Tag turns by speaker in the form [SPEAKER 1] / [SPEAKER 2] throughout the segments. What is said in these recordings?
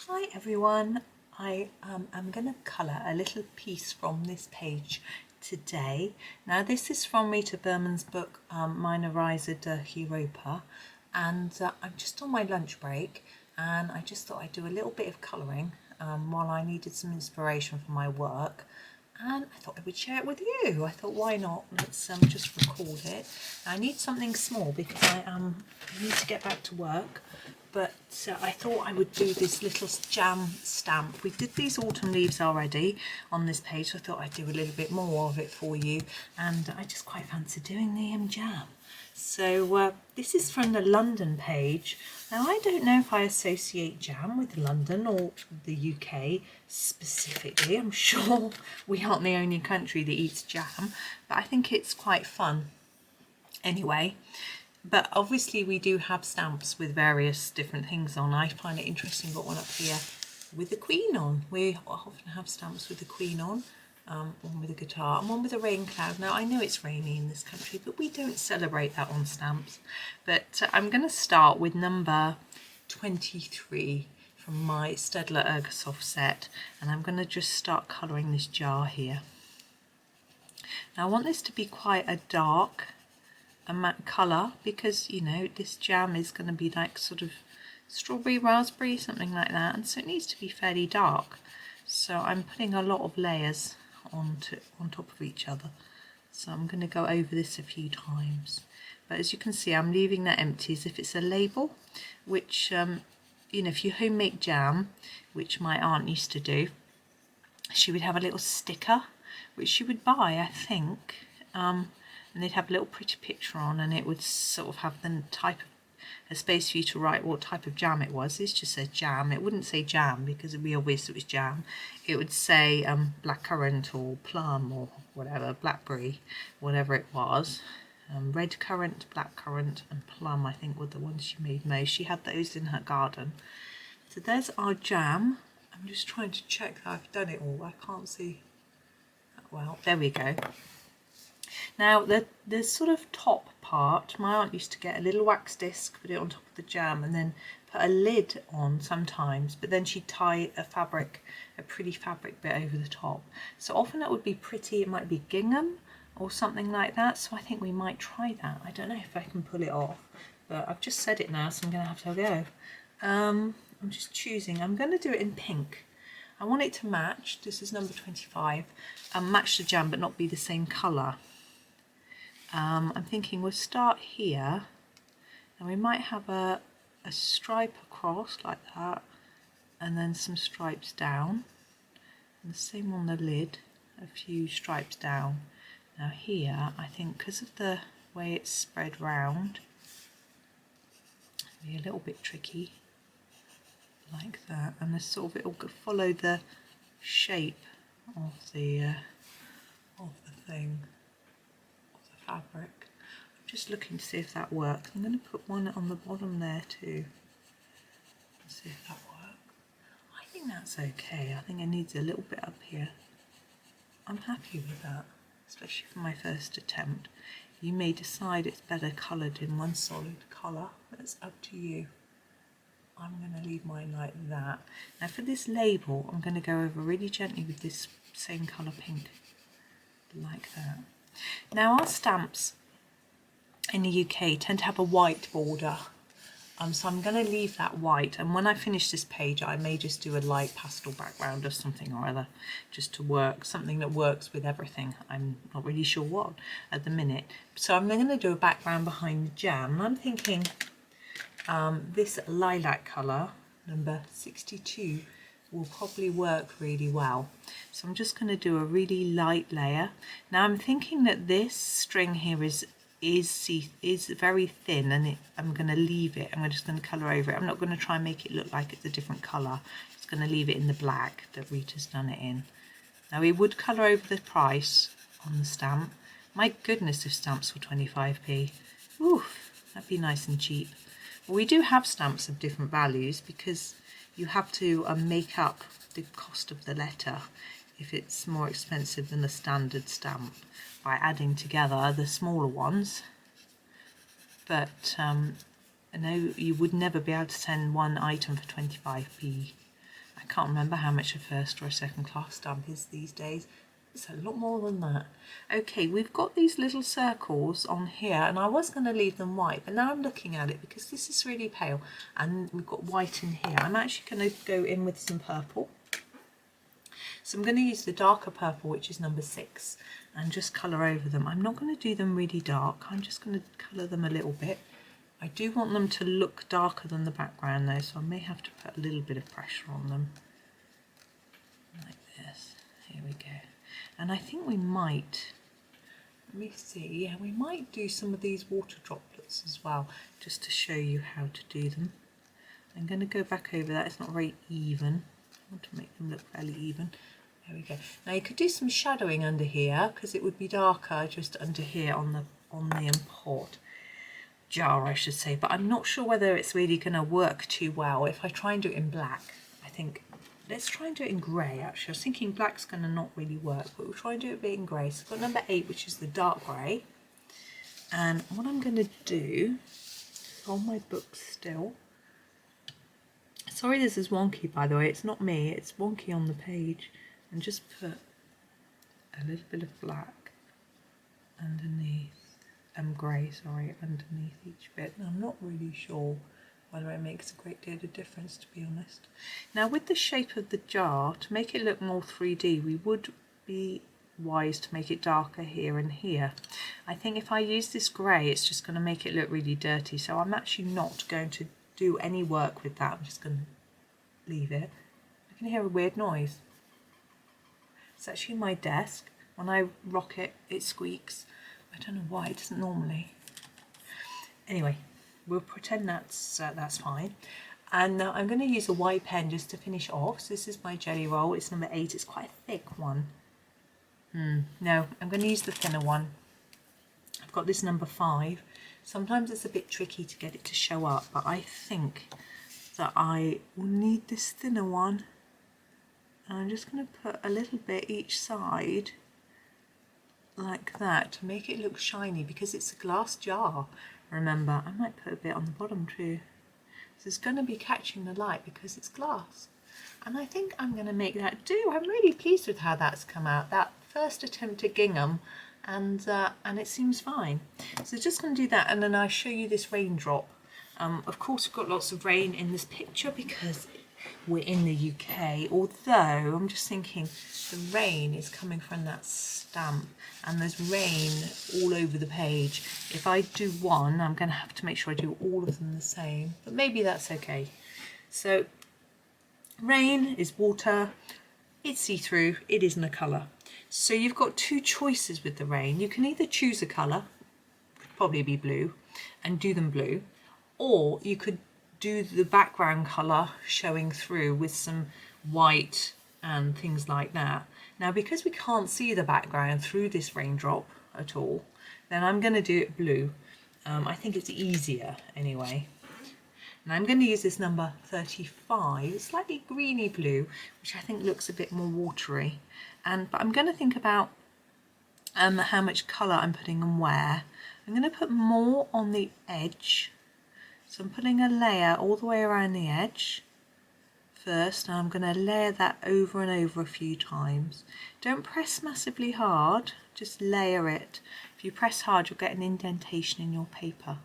[SPEAKER 1] Hi everyone, I am going to colour a little piece from this page today. Now this is from Rita Berman's book Meine Reise Durch Europa, and I'm just on my lunch break and I just thought I'd do a little bit of colouring while I needed some inspiration for my work. And I thought I would share it with you. I thought, why not? Let's just record it. I need something small because I need to get back to work. But I thought I would do this little jam stamp. We did these autumn leaves already on this page, so I thought I'd do a little bit more of it for you. And I just quite fancy doing the jam. So this is from the London page. Now I don't know if I associate jam with London or the UK specifically. I'm sure we aren't the only country that eats jam, but I think it's quite fun anyway. But obviously we do have stamps with various different things on. I find it interesting, got one up here with the Queen on. We often have stamps with the Queen on. One with a guitar and one with a rain cloud. Now I know it's rainy in this country, but we don't celebrate that on stamps. But I'm going to start with number 23 from my Staedtler Ergosoft set, and I'm going to just start colouring this jar here. Now I want this to be quite a dark matte colour because, you know, this jam is going to be like sort of strawberry, raspberry, something like that, and so it needs to be fairly dark. So I'm putting a lot of layers on top of each other, so I'm going to go over this a few times. But as you can see, I'm leaving that empty as if it's a label, which you know, if you home make jam, which my aunt used to do, she would have a little sticker which she would buy, I think, and they'd have a little pretty picture on, and it would sort of have the type of a space for you to write what type of jam it was. This just says jam. It wouldn't say jam because it'd be obvious it was jam. It would say blackcurrant or plum or whatever, blackberry, whatever it was. Red currant, blackcurrant and plum, I think, were the ones she made most. She had those in her garden. So there's our jam. I'm just trying to check that I've done it all. I can't see that well. There we go. Now the sort of top part, my aunt used to get a little wax disc, put it on top of the jam and then put a lid on sometimes, but then she'd tie a pretty fabric bit over the top. So often that would be pretty, it might be gingham or something like that, so I think we might try that. I don't know if I can pull it off, but I've just said it now, so I'm going to have to go. I'm just choosing, I'm going to do it in pink. I want it to match, this is number 25, match the jam but not be the same colour. I'm thinking we'll start here and we might have a stripe across like that and then some stripes down, and the same on the lid, a few stripes down. Now here I think because of the way it's spread round, it'll be a little bit tricky like that, and this sort of, it'll follow the shape of the thing. Fabric. I'm just looking to see if that works. I'm going to put one on the bottom there too. See if that works. I think that's okay. I think it needs a little bit up here. I'm happy with that, especially for my first attempt. You may decide it's better coloured in one solid colour. That's up to you. I'm going to leave mine like that. Now for this label, I'm going to go over really gently with this same colour pink, like that. Now our stamps in the UK tend to have a white border, so I'm going to leave that white, and when I finish this page I may just do a light pastel background or something or other just to work, something that works with everything. I'm not really sure what at the minute. So I'm going to do a background behind the jam, and I'm thinking this lilac colour, number 62, will probably work really well. So I'm just going to do a really light layer. Now I'm thinking that this string here is very thin, and I'm going to leave it. I'm just going to colour over it. I'm not going to try and make it look like it's a different colour. I'm just going to leave it in the black that Rita's done it in. Now we would colour over the price on the stamp. My goodness, if stamps were 25p. Oof, that'd be nice and cheap. Well, we do have stamps of different values because you have to make up the cost of the letter if it's more expensive than a standard stamp by adding together the smaller ones. But no, you would never be able to send one item for 25p. I can't remember how much a first or a second class stamp is these days. It's a lot more than that. Okay, we've got these little circles on here, and I was going to leave them white, but now I'm looking at it because this is really pale and we've got white in here. I'm actually going to go in with some purple. So I'm going to use the darker purple, which is number 6, and just colour over them. I'm not going to do them really dark. I'm just going to colour them a little bit. I do want them to look darker than the background though, so I may have to put a little bit of pressure on them. Like this. Here we go. And I think we might, let me see, yeah, we might do some of these water droplets as well, just to show you how to do them. I'm going to go back over that. It's not very even. I want to make them look fairly even. There we go. Now you could do some shadowing under here because it would be darker just under here on the import jar, I should say. But I'm not sure whether it's really going to work too well if I try and do it in black. I think let's try and do it in grey. Actually, I was thinking black's going to not really work, but we'll try and do it a bit in grey. So I've got number 8, which is the dark grey. And what I'm going to do, on my book still. Sorry, this is wonky, by the way. It's not me. It's wonky on the page. And just put a little bit of black underneath, grey, sorry, underneath each bit. And I'm not really sure whether it makes a great deal of difference, to be honest. Now, with the shape of the jar, to make it look more 3D, we would be wise to make it darker here and here. I think if I use this grey, it's just going to make it look really dirty. So I'm actually not going to do any work with that. I'm just going to leave it. I can hear a weird noise. It's actually my desk. When I rock it, it squeaks. I don't know why, it doesn't normally. Anyway, we'll pretend that's fine. And I'm going to use a white pen just to finish off. So this is my jelly roll. It's number 8. It's quite a thick one. No, I'm going to use the thinner one. I've got this number 5. Sometimes it's a bit tricky to get it to show up, but I think that I will need this thinner one. And I'm just going to put a little bit each side like that to make it look shiny because it's a glass jar. Remember, I might put a bit on the bottom too. So it's going to be catching the light because it's glass. And I think I'm going to make that do. I'm really pleased with how that's come out. That first attempt at gingham, and it seems fine. So just going to do that, and then I'll show you this raindrop. Of course, we've got lots of rain in this picture because we're in the UK, although I'm just thinking the rain is coming from that stamp and there's rain all over the page. If I do one, I'm going to have to make sure I do all of them the same, but maybe that's okay. So rain is water, it's see-through, it isn't a colour. So you've got 2 choices with the rain. You can either choose a colour, could probably be blue, and do them blue, or you could do the background colour showing through with some white and things like that. Now, because we can't see the background through this raindrop at all, then I'm going to do it blue. I think it's easier anyway. And I'm going to use this number 35, slightly greeny blue, which I think looks a bit more watery. But I'm going to think about how much colour I'm putting and where. I'm going to put more on the edge. So I'm putting a layer all the way around the edge first, and I'm going to layer that over and over a few times. Don't press massively hard, just layer it. If you press hard, you'll get an indentation in your paper.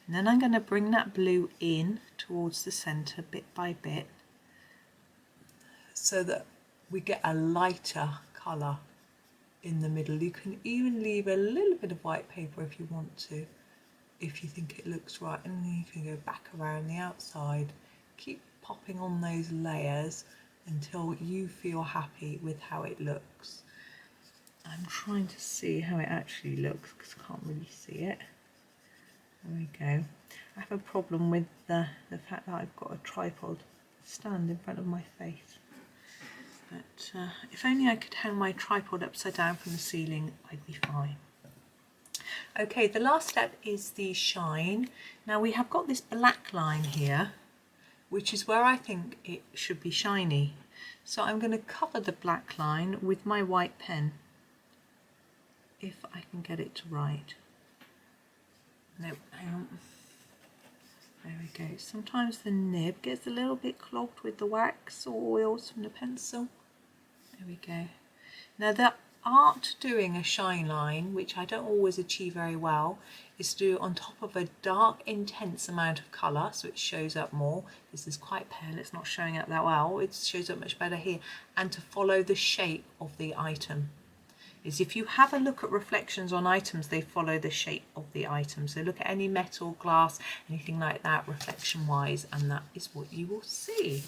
[SPEAKER 1] And then I'm going to bring that blue in towards the centre bit by bit so that we get a lighter colour in the middle. You can even leave a little bit of white paper if you want to, if you think it looks right, and then you can go back around the outside. Keep popping on those layers until you feel happy with how it looks. I'm trying to see how it actually looks because I can't really see it. There we go. I have a problem with the fact that I've got a tripod stand in front of my face. But if only I could hang my tripod upside down from the ceiling, I'd be fine. Okay, the last step is the shine. Now we have got this black line here, which is where I think it should be shiny. So I'm going to cover the black line with my white pen, if I can get it to write. No, hang on. There we go. Sometimes the nib gets a little bit clogged with the wax or oils from the pencil. There we go. Now the art to doing a shine line, which I don't always achieve very well, is to do on top of a dark intense amount of colour so it shows up more. This is quite pale, it's not showing up that well, it shows up much better here, and to follow the shape of the item. Is if you have a look at reflections on items, they follow the shape of the item. So look at any metal, glass, anything like that reflection wise, and that is what you will see.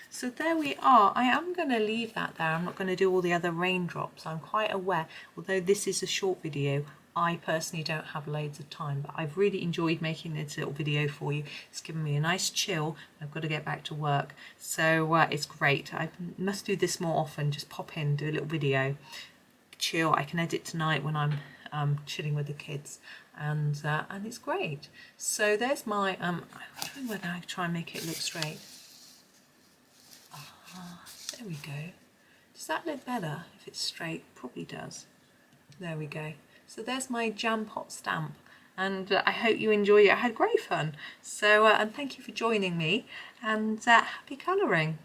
[SPEAKER 1] So there we are. I am going to leave that there. I'm not going to do all the other raindrops. I'm quite aware, although this is a short video, I personally don't have loads of time, but I've really enjoyed making this little video for you. It's given me a nice chill. I've got to get back to work, so it's great. I must do this more often, just pop in, do a little video. Chill. I can edit tonight when I'm chilling with the kids, and it's great. So there's my I'm trying whether I try and make it look straight. There we go. Does that look better if it's straight? Probably does. There we go. So there's my jam pot stamp, and I hope you enjoy it. I had great fun. So and thank you for joining me, and happy colouring.